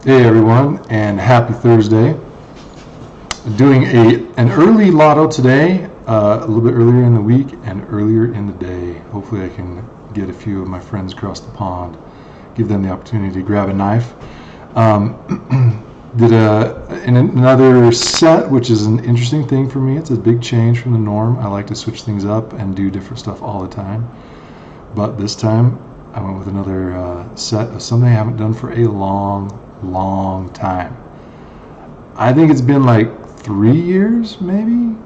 Hey everyone, and happy Thursday. Doing an early lotto today, a little bit earlier in the week and earlier in the day. Hopefully I can get a few of my friends across the pond, give them the opportunity to grab a knife. Did another set, which is an interesting thing for me. It's a big change from the norm. I like to switch things up and do different stuff all the time. But this time I went with another set of something I haven't done for a long time. I think it's been like 3 years, maybe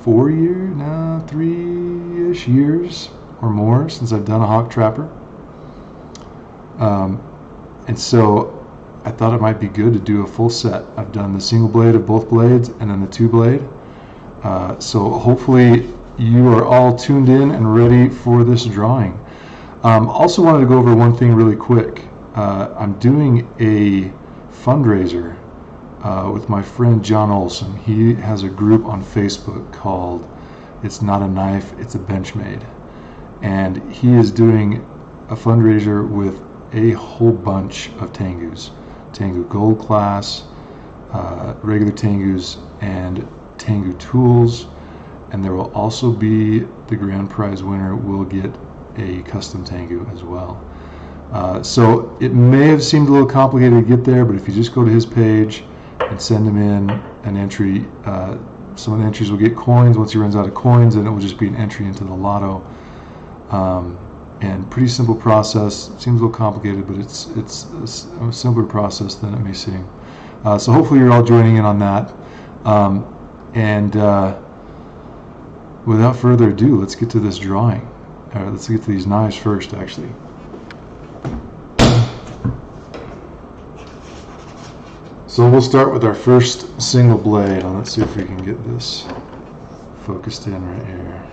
4 years, no, 3-ish years or more since I've done a hawk trapper. And so I thought it might be good to do a full set. I've done the single blade of both blades and then the two blade. So hopefully you are all tuned in and ready for this drawing. Also wanted to go over one thing really quick. I'm doing a fundraiser with my friend John Olson. He has a group on Facebook called It's Not a Knife, It's a Benchmade. And he is doing a fundraiser with a whole bunch of Tengus. Tengu Gold Class, regular Tengus, and Tengu Tools. And there will also be the grand prize winner will get a custom Tengu as well. So it may have seemed a little complicated to get there, but if you just go to his page and send him in an entry, some of the entries will get coins. Once he runs out of coins, then it will just be an entry into the lotto. And pretty simple process. It seems a little complicated, but it's a simpler process than it may seem. So hopefully you're all joining in on that. And without further ado, let's get to this drawing. Let's get to these knives first, actually. So we'll start with our first single blade. Let's see if we can get this focused in right here.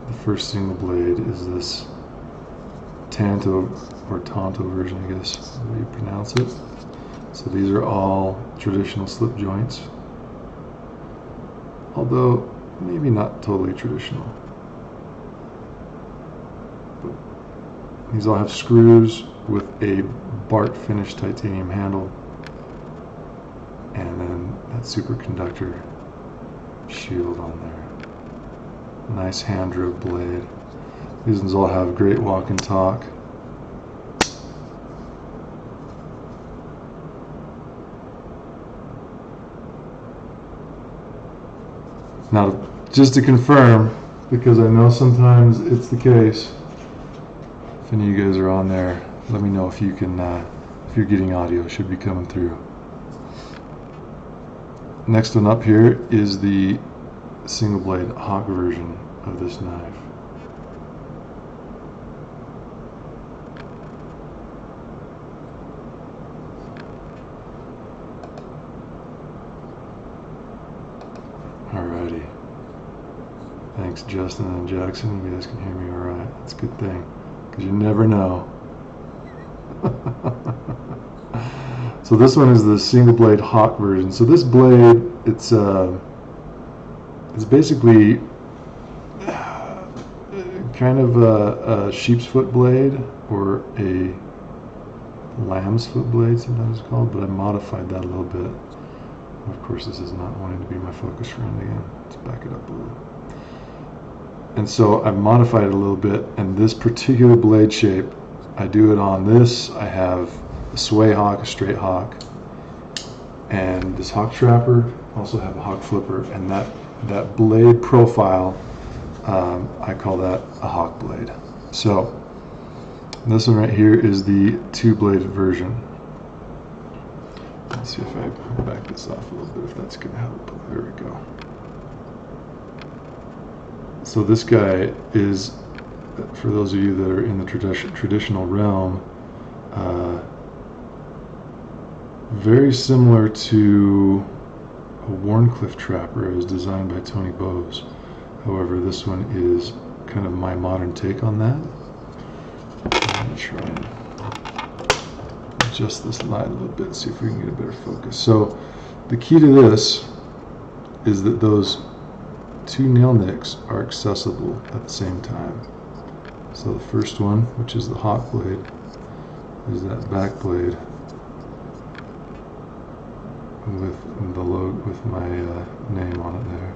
The first single blade is this Tanto or Tonto version, I guess is the way you pronounce it. So these are all traditional slip joints, although maybe not totally traditional. But these all have screws with a Bart finished titanium handle, and then that superconductor shield on there. Nice hand drilled blade. These ones all have great walk and talk. Now, just to confirm, because I know sometimes it's the case, if any of you guys are on there, let me know if you can, if you're getting audio. It should be coming through. Next one up here is the single blade hawk version of this knife. Alrighty. Thanks, Justin and Jackson. You guys can hear me alright. That's a good thing, because you never know. So this one is the single blade hawk version. So this blade, it's basically kind of a sheep's foot blade, or a lamb's foot blade sometimes it's called, but I modified that a little bit. Of course, this is not wanting to be my focus friend again. Let's back it up a little. And so I've modified it a little bit, and this particular blade shape, I do it on this. I have a sway hawk, a straight hawk, and this hawk trapper. Also have a hawk flipper, and that blade profile, I call that a hawk blade. So this one right here is the two-bladed version. Let's see if I back this off a little bit, if that's going to help. There we go. So this guy is, for those of you that are in the traditional realm, very similar to a Warncliffe trapper. It was designed by Tony Bowes. However, this one is kind of my modern take on that. I'm going to try and adjust this light a little bit, see if we can get a better focus. So the key to this is that those two nail nicks are accessible at the same time. So the first one, which is the hawk blade, is that back blade with the logo, with my name on it there,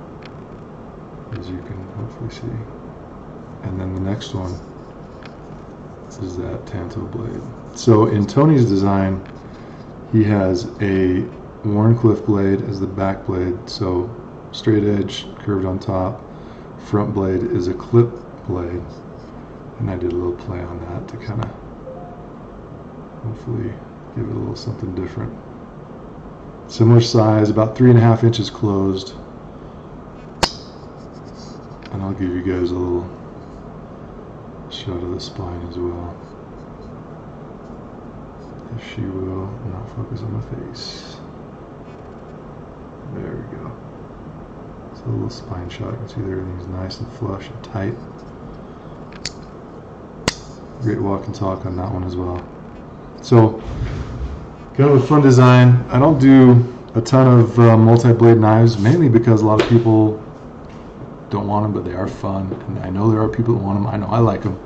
as you can hopefully see. And then the next one is that Tanto blade. So in Tony's design, he has a Warncliffe blade as the back blade, so straight edge, curved on top. Front blade is a clip blade, and I did a little play on that to kind of hopefully give it a little something different. Similar size, about 3.5 inches closed, and I'll give you guys a little shot of the spine as well, if she will not focus on my face. There we go. So a little spine shot. You can see that everything's nice and flush and tight. Great walk and talk on that one as well. So kind of a fun design. I don't do a ton of multi-blade knives, mainly because a lot of people don't want them, but they are fun, and I know there are people that want them. I know I like them.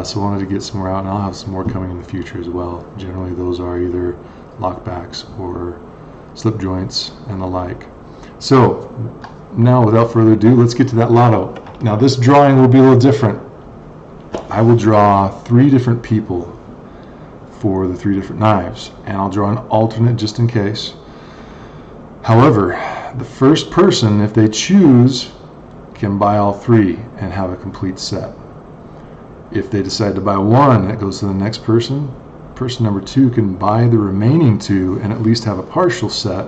So I wanted to get some more out, and I'll have some more coming in the future as well. Generally those are either lockbacks or slip joints and the like. So now, without further ado, let's get to that Lotto. Now this drawing will be a little different. I will draw 3 different people for the 3 different knives, and I'll draw an alternate just in case. However, the first person, if they choose, can buy all 3 and have a complete set. If they decide to buy one, it goes to the next person. Person number 2 can buy the remaining 2 and at least have a partial set.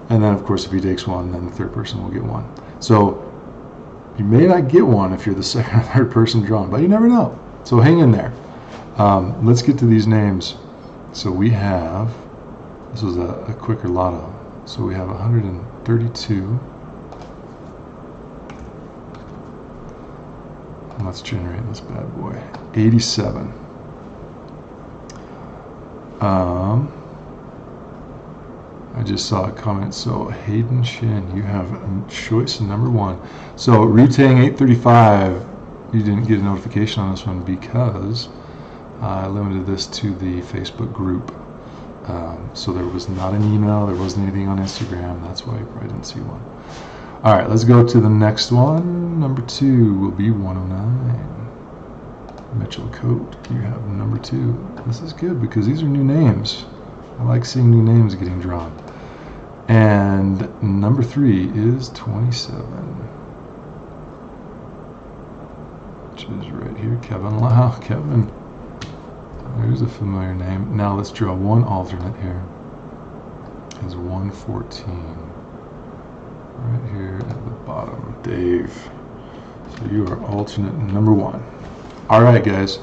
And then, of course, if he takes one, then the third person will get one. So you may not get one if you're the second or third person drawn, but you never know. So hang in there. Let's get to these names. So we have, this was a quicker Lotto. So we have 132. And let's generate this bad boy. 87. I just saw a comment. So Hayden Shin, you have choice number 1. So Rutang 835, you didn't get a notification on this one because I limited this to the Facebook group. So there was not an email, there wasn't anything on Instagram. That's why you probably didn't see one. All right, let's go to the next one. Number 2 will be 109. Mitchell Coat, you have number 2. This is good because these are new names. I like seeing new names getting drawn. And number 3 is 27, which is right here, Kevin Lau. Kevin, there's a familiar name. Now let's draw one alternate here. Is 114. Right here at the bottom, Dave. So you are alternate number 1. All right, guys.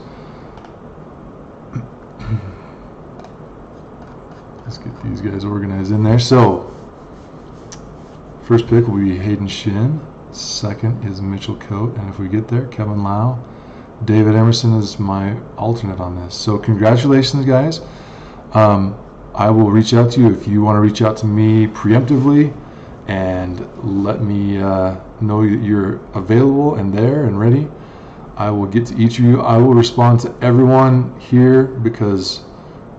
Let's get these guys organized in there. So, first pick will be Hayden Shin. Second is Mitchell Coat. And if we get there, Kevin Lau. David Emerson is my alternate on this. So, congratulations, guys. I will reach out to you if you want to reach out to me preemptively and let me know that you're available and there and ready. I will get to each of you. I will respond to everyone here because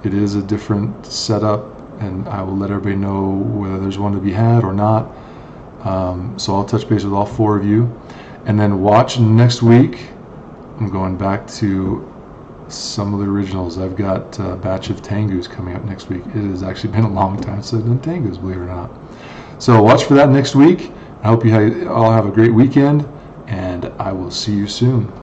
it is a different setup, and I will let everybody know whether there's one to be had or not. So I'll touch base with all 4 of you, and then watch next week. I'm going back to some of the originals. I've got a batch of Tengus coming up next week. It has actually been a long time since I've done Tengus, believe it or not. So watch for that next week. I hope you all have a great weekend, and I will see you soon.